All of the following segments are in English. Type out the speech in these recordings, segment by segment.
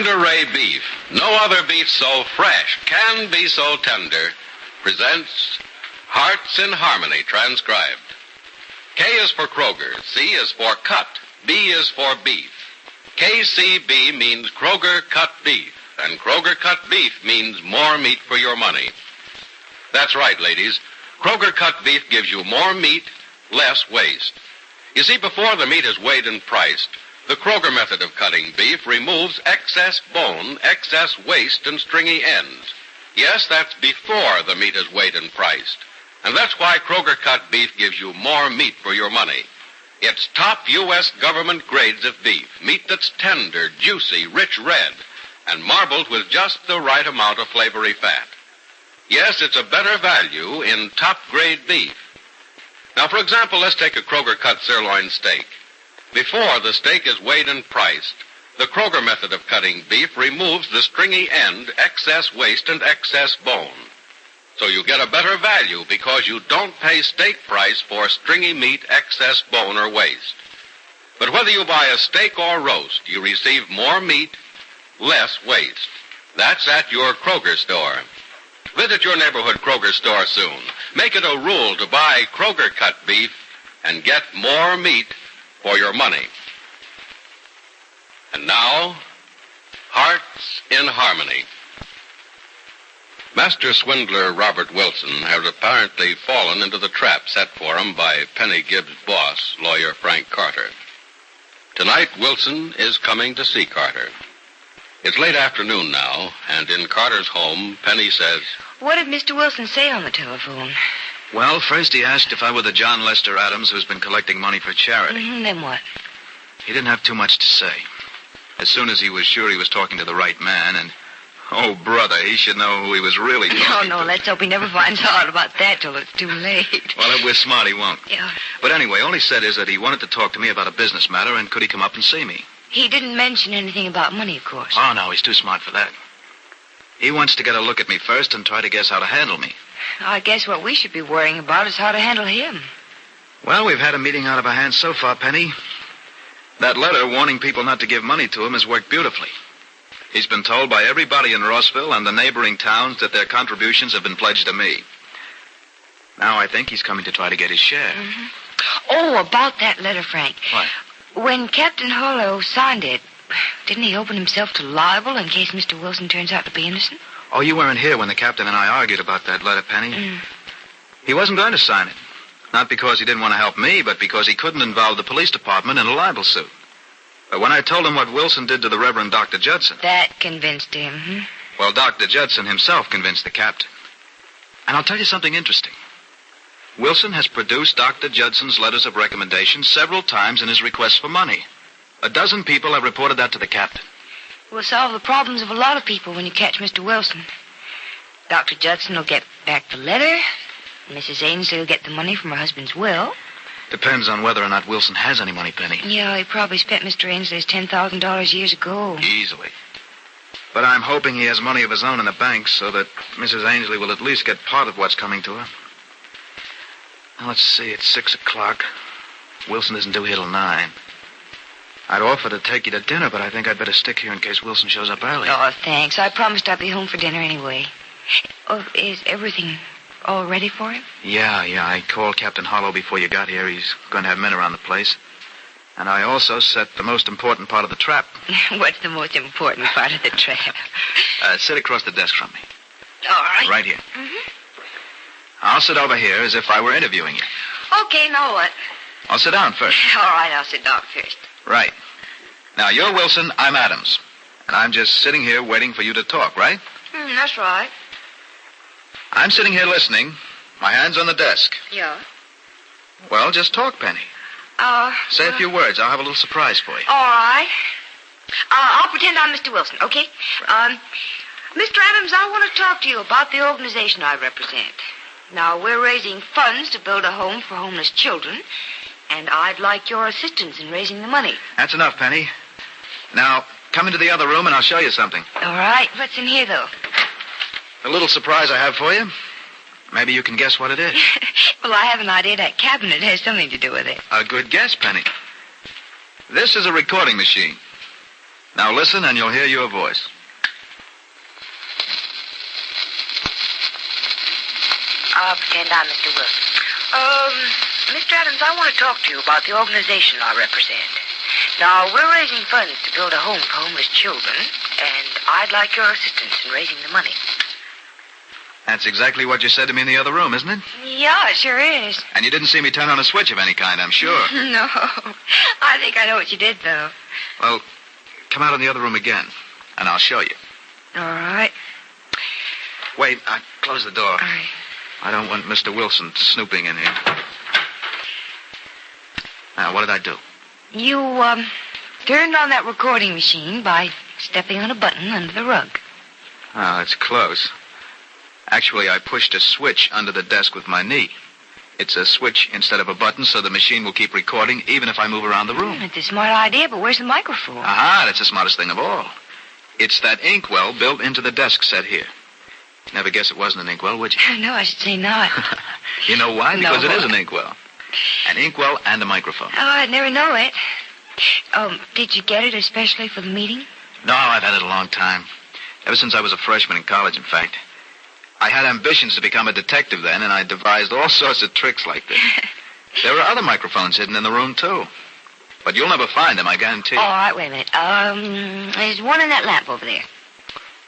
Tender Ray Beef, no other beef so fresh, can be so tender, presents Hearts in Harmony, transcribed. K is for Kroger, C is for cut, B is for beef. KCB means Kroger cut beef, and Kroger cut beef means more meat for your money. That's right, ladies. Kroger cut beef gives you more meat, less waste. You see, before the meat is weighed and priced, the Kroger method of cutting beef removes excess bone, excess waste, and stringy ends. Yes, that's before the meat is weighed and priced. And that's why Kroger cut beef gives you more meat for your money. It's top U.S. government grades of beef, meat that's tender, juicy, rich red, and marbled with just the right amount of flavory fat. Yes, it's a better value in top-grade beef. Now, for example, let's take a Kroger cut sirloin steak. Before the steak is weighed and priced, the Kroger method of cutting beef removes the stringy end, excess waste, and excess bone. So you get a better value because you don't pay steak price for stringy meat, excess bone, or waste. But whether you buy a steak or roast, you receive more meat, less waste. That's at your Kroger store. Visit your neighborhood Kroger store soon. Make it a rule to buy Kroger cut beef and get more meat for your money. And now, Hearts in Harmony. Master swindler Robert Wilson has apparently fallen into the trap set for him by Penny Gibbs' boss, lawyer Frank Carter. Tonight, Wilson is coming to see Carter. It's late afternoon now, and in Carter's home, Penny says, "What did Mr. Wilson say on the telephone?" Well, first he asked if I were the John Lester Adams who's been collecting money for charity. Then what? He didn't have too much to say. As soon as he was sure he was talking to the right man, and, oh, brother, he should know who he was really talking to. No, let's hope he never finds out about that till it's too late. Well, if we're smart, he won't. Yeah. But anyway, all he said is that he wanted to talk to me about a business matter, and could he come up and see me? He didn't mention anything about money, of course. Oh, no, he's too smart for that. He wants to get a look at me first and try to guess how to handle me. I guess what we should be worrying about is how to handle him. Well, we've had a meeting out of our hands so far, Penny. That letter warning people not to give money to him has worked beautifully. He's been told by everybody in Rossville and the neighboring towns that their contributions have been pledged to me. Now I think he's coming to try to get his share. Mm-hmm. Oh, about that letter, Frank. What? When Captain Hollow signed it, didn't he open himself to libel in case Mr. Wilson turns out to be innocent? Oh, you weren't here when the captain and I argued about that letter, Penny. He wasn't going to sign it. Not because he didn't want to help me, but because he couldn't involve the police department in a libel suit. But when I told him what Wilson did to the Reverend Dr. Judson... That convinced him, Well, Dr. Judson himself convinced the captain. And I'll tell you something interesting. Wilson has produced Dr. Judson's letters of recommendation several times in his request for money. 12 people have reported that to the captain. We'll solve the problems of a lot of people when you catch Mr. Wilson. Dr. Judson will get back the letter. Mrs. Ainsley will get the money from her husband's will. Depends on whether or not Wilson has any money, Penny. Yeah, he probably spent Mr. Ainsley's $10,000 years ago. Easily. But I'm hoping he has money of his own in the bank so that Mrs. Ainsley will at least get part of what's coming to her. Now, let's see, it's 6 o'clock. Wilson isn't due here till 9. I'd offer to take you to dinner, but I think I'd better stick here in case Wilson shows up early. Oh, thanks. I promised I'd be home for dinner anyway. Oh, is everything all ready for him? Yeah. I called Captain Hollow before you got here. He's going to have men around the place. And I also set the most important part of the trap. What's the most important part of the trap? Sit across the desk from me. All right. Right here. Mm-hmm. I'll sit over here as if I were interviewing you. Okay, now what? I'll sit down first. All right, I'll sit down first. Right. Now, you're Wilson, I'm Adams. And I'm just sitting here waiting for you to talk, right? That's right. I'm sitting here listening, my hands on the desk. Yeah. Well, just talk, Penny. Say a few words. I'll have a little surprise for you. All right. I'll pretend I'm Mr. Wilson, okay? Mr. Adams, I want to talk to you about the organization I represent. Now, we're raising funds to build a home for homeless children, and I'd like your assistance in raising the money. That's enough, Penny. Now, come into the other room and I'll show you something. All right. What's in here, though? A little surprise I have for you. Maybe you can guess what it is. Well, I have an idea that cabinet has something to do with it. A good guess, Penny. This is a recording machine. Now listen, and you'll hear your voice. I'll pretend I'm Mr. Wilson. Mr. Adams, I want to talk to you about the organization I represent. Now, we're raising funds to build a home for homeless children, and I'd like your assistance in raising the money. That's exactly what you said to me in the other room, isn't it? Yeah, it sure is. And you didn't see me turn on a switch of any kind, I'm sure. No. I think I know what you did, though. Well, come out in the other room again, and I'll show you. All right. Wait, close the door. All right. I don't want Mr. Wilson snooping in here. Now, what did I do? You, turned on that recording machine by stepping on a button under the rug. Oh, that's close. Actually, I pushed a switch under the desk with my knee. It's a switch instead of a button, so the machine will keep recording even if I move around the room. It's a smart idea, but where's the microphone? Aha, that's the smartest thing of all. It's that inkwell built into the desk set here. Never guess it wasn't an inkwell, would you? No, I should say not. You know why? Because No. it is an inkwell. An inkwell and a microphone. Oh, I'd never know it. Did you get it especially for the meeting? No, I've had it a long time. Ever since I was a freshman in college, in fact. I had ambitions to become a detective then, and I devised all sorts of tricks like this. There were other microphones hidden in the room, too. But you'll never find them, I guarantee. All right, wait a minute. There's one in that lamp over there.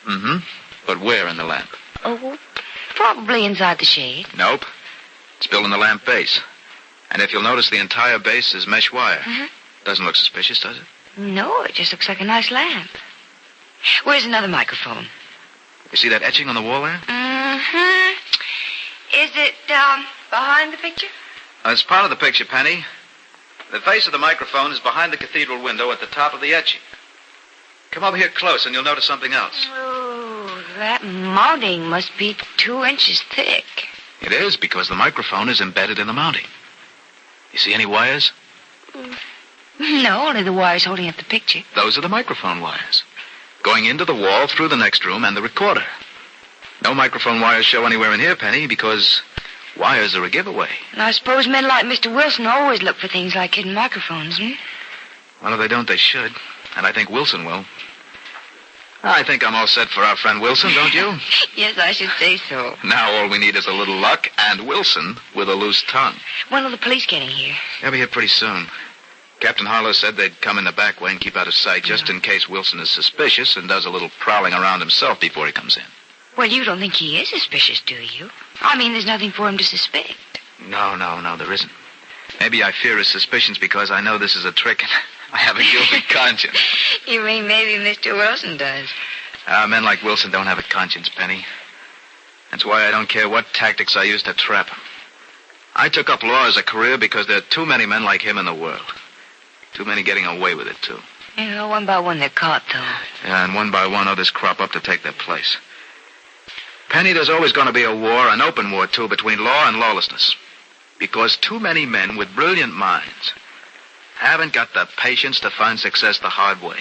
Mm-hmm. But where in the lamp? Oh, probably inside the shade. Nope. It's built in the lamp base. And if you'll notice, the entire base is mesh wire. Mm-hmm. Doesn't look suspicious, does it? No, it just looks like a nice lamp. Where's another microphone? You see that etching on the wall there? Mm-hmm. Is it, behind the picture? It's part of the picture, Penny. The face of the microphone is behind the cathedral window at the top of the etching. Come over here close and you'll notice something else. Oh, that mounting must be 2 inches thick. It is, because the microphone is embedded in the mounting. You see any wires? No, only the wires holding up the picture. Those are the microphone wires. Going into the wall, through the next room, and the recorder. No microphone wires show anywhere in here, Penny, because wires are a giveaway. And I suppose men like Mr. Wilson always look for things like hidden microphones, hmm? Well, if they don't, they should. And I think Wilson will. I think I'm all set for our friend Wilson, don't you? Yes, I should say so. Now all we need is a little luck and Wilson with a loose tongue. When will the police get in here? They'll be here pretty soon. Captain Harlow said they'd come in the back way and keep out of sight just in case Wilson is suspicious and does a little prowling around himself before he comes in. Well, you don't think he is suspicious, do you? I mean, there's nothing for him to suspect. No, there isn't. Maybe I fear his suspicions because I know this is a trick and I have a guilty conscience. You mean maybe Mr. Wilson does? Men like Wilson don't have a conscience, Penny. That's why I don't care what tactics I use to trap him. I took up law as a career because there are too many men like him in the world. Too many getting away with it, too. You know, one by one they're caught, though. Yeah, and one by one others crop up to take their place. Penny, there's always going to be a war, an open war, too, between law and lawlessness. Because too many men with brilliant minds haven't got the patience to find success the hard way,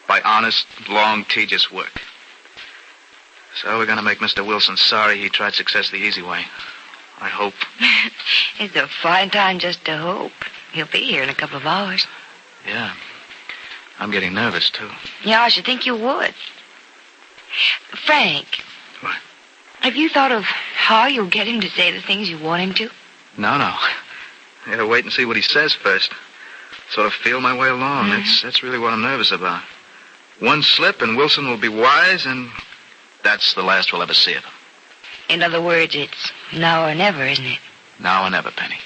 by honest, long, tedious work. So we're going to make Mr. Wilson sorry he tried success the easy way. I hope. It's a fine time just to hope. He'll be here in a couple of hours. Yeah. I'm getting nervous, too. Yeah, I should think you would. Frank. What? Have you thought of how you'll get him to say the things you want him to? No. I gotta wait and see what he says first. Sort of feel my way along. Mm-hmm. That's really what I'm nervous about. One slip and Wilson will be wise, and that's the last we'll ever see of him. In other words, it's now or never, isn't it? Now or never, Penny.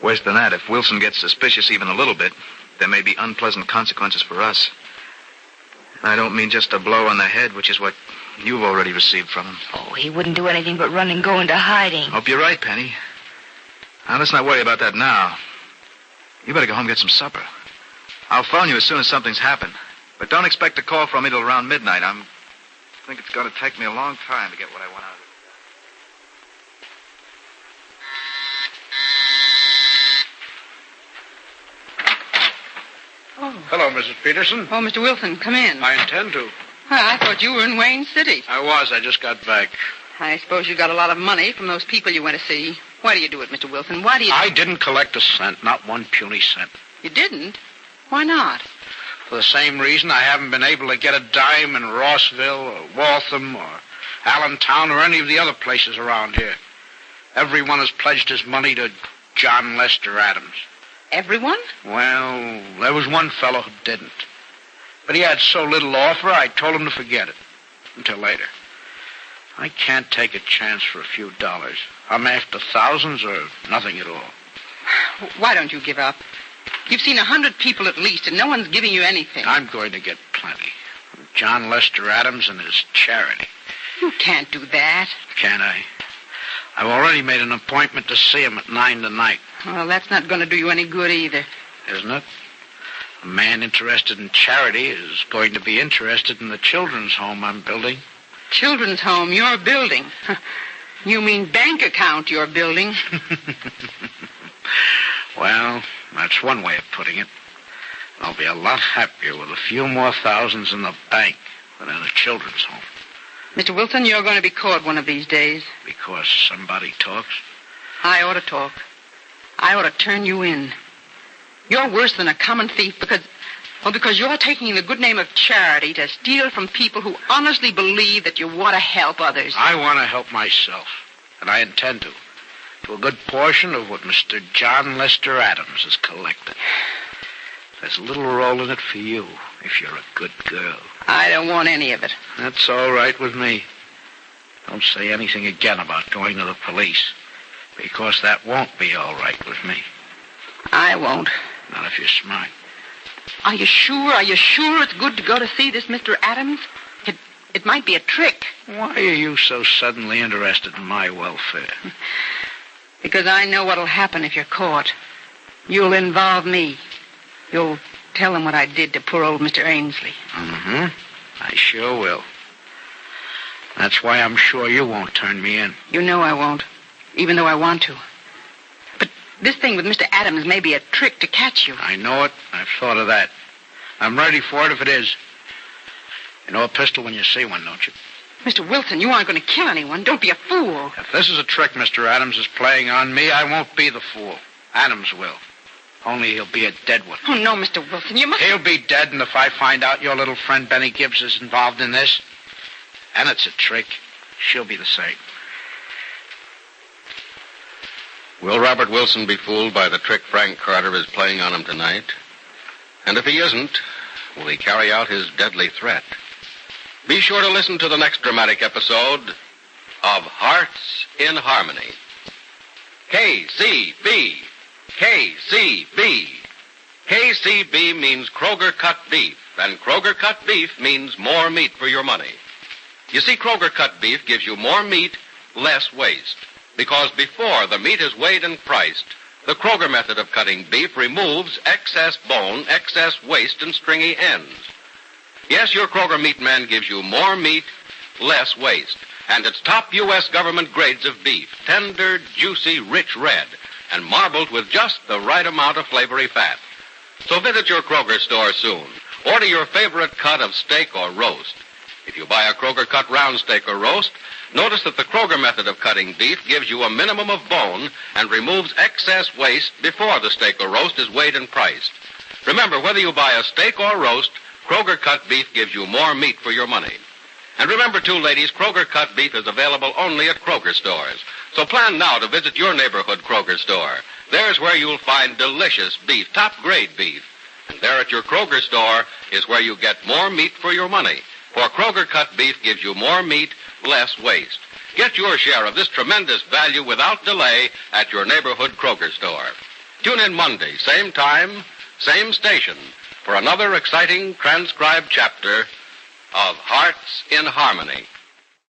Worse than that, if Wilson gets suspicious even a little bit, there may be unpleasant consequences for us. And I don't mean just a blow on the head, which is what you've already received from him. Oh, he wouldn't do anything but run and go into hiding. Hope you're right, Penny. Now, let's not worry about that now. You better go home and get some supper. I'll phone you as soon as something's happened. But don't expect a call from me till around midnight. I think it's going to take me a long time to get what I want out of it. Oh. Hello, Mrs. Peterson. Oh, Mr. Wilson, come in. I intend to. I thought you were in Wayne City. I was. I just got back. I suppose you got a lot of money from those people you went to see. Why do you do it, Mr. Wilson? Why do you... I didn't collect a cent, not one puny cent. You didn't? Why not? For the same reason I haven't been able to get a dime in Rossville or Waltham or Allentown or any of the other places around here. Everyone has pledged his money to John Lester Adams. Everyone? Well, there was one fellow who didn't. But he had so little offer, I told him to forget it. Until later. I can't take a chance for a few dollars. I'm after thousands or nothing at all. Why don't you give up? You've seen 100 people at least, and no one's giving you anything. I'm going to get plenty. From John Lester Adams and his charity. You can't do that. Can I? I've already made an appointment to see him at 9 tonight. Well, that's not going to do you any good either. Isn't it? A man interested in charity is going to be interested in the children's home I'm building. Children's home you're building? You mean bank account you're building? Well, that's one way of putting it. I'll be a lot happier with a few more thousands in the bank than in a children's home. Mr. Wilson, you're going to be caught one of these days. Because somebody talks? I ought to talk. I ought to turn you in. You're worse than a common thief because you're taking the good name of charity to steal from people who honestly believe that you want to help others. I want to help myself, and I intend to a good portion of what Mr. John Lester Adams has collected. There's a little role in it for you, if you're a good girl. I don't want any of it. That's all right with me. Don't say anything again about going to the police, because that won't be all right with me. I won't. Not if you're smart. Are you sure? Are you sure it's good to go to see this Mr. Adams? It might be a trick. Why are you so suddenly interested in my welfare? Because I know what'll happen if you're caught. You'll involve me. You'll tell them what I did to poor old Mr. Ainsley. Mm-hmm. I sure will. That's why I'm sure you won't turn me in. You know I won't, even though I want to. But this thing with Mr. Adams may be a trick to catch you. I know it. I've thought of that. I'm ready for it if it is. You know a pistol when you see one, don't you? Mr. Wilson, you aren't going to kill anyone. Don't be a fool. If this is a trick Mr. Adams is playing on me, I won't be the fool. Adams will. Only he'll be a dead one. Oh, no, Mr. Wilson, you must... He'll be dead, and if I find out your little friend Benny Gibbs is involved in this, and it's a trick, she'll be the same. Will Robert Wilson be fooled by the trick Frank Carter is playing on him tonight? And if he isn't, will he carry out his deadly threat? Be sure to listen to the next dramatic episode of Hearts in Harmony. KCB. KCB. KCB means Kroger cut beef, and Kroger cut beef means more meat for your money. You see, Kroger cut beef gives you more meat, less waste. Because before the meat is weighed and priced, the Kroger method of cutting beef removes excess bone, excess waste, and stringy ends. Yes, your Kroger meat man gives you more meat, less waste. And it's top U.S. government grades of beef, tender, juicy, rich red, and marbled with just the right amount of flavory fat. So visit your Kroger store soon. Order your favorite cut of steak or roast. If you buy a Kroger cut round steak or roast, notice that the Kroger method of cutting beef gives you a minimum of bone and removes excess waste before the steak or roast is weighed and priced. Remember, whether you buy a steak or roast, Kroger cut beef gives you more meat for your money. And remember, too, ladies, Kroger cut beef is available only at Kroger stores. So plan now to visit your neighborhood Kroger store. There's where you'll find delicious beef, top-grade beef. And there at your Kroger store is where you get more meat for your money. For Kroger cut beef gives you more meat, less waste. Get your share of this tremendous value without delay at your neighborhood Kroger store. Tune in Monday, same time, same station, for another exciting transcribed chapter of Hearts in Harmony.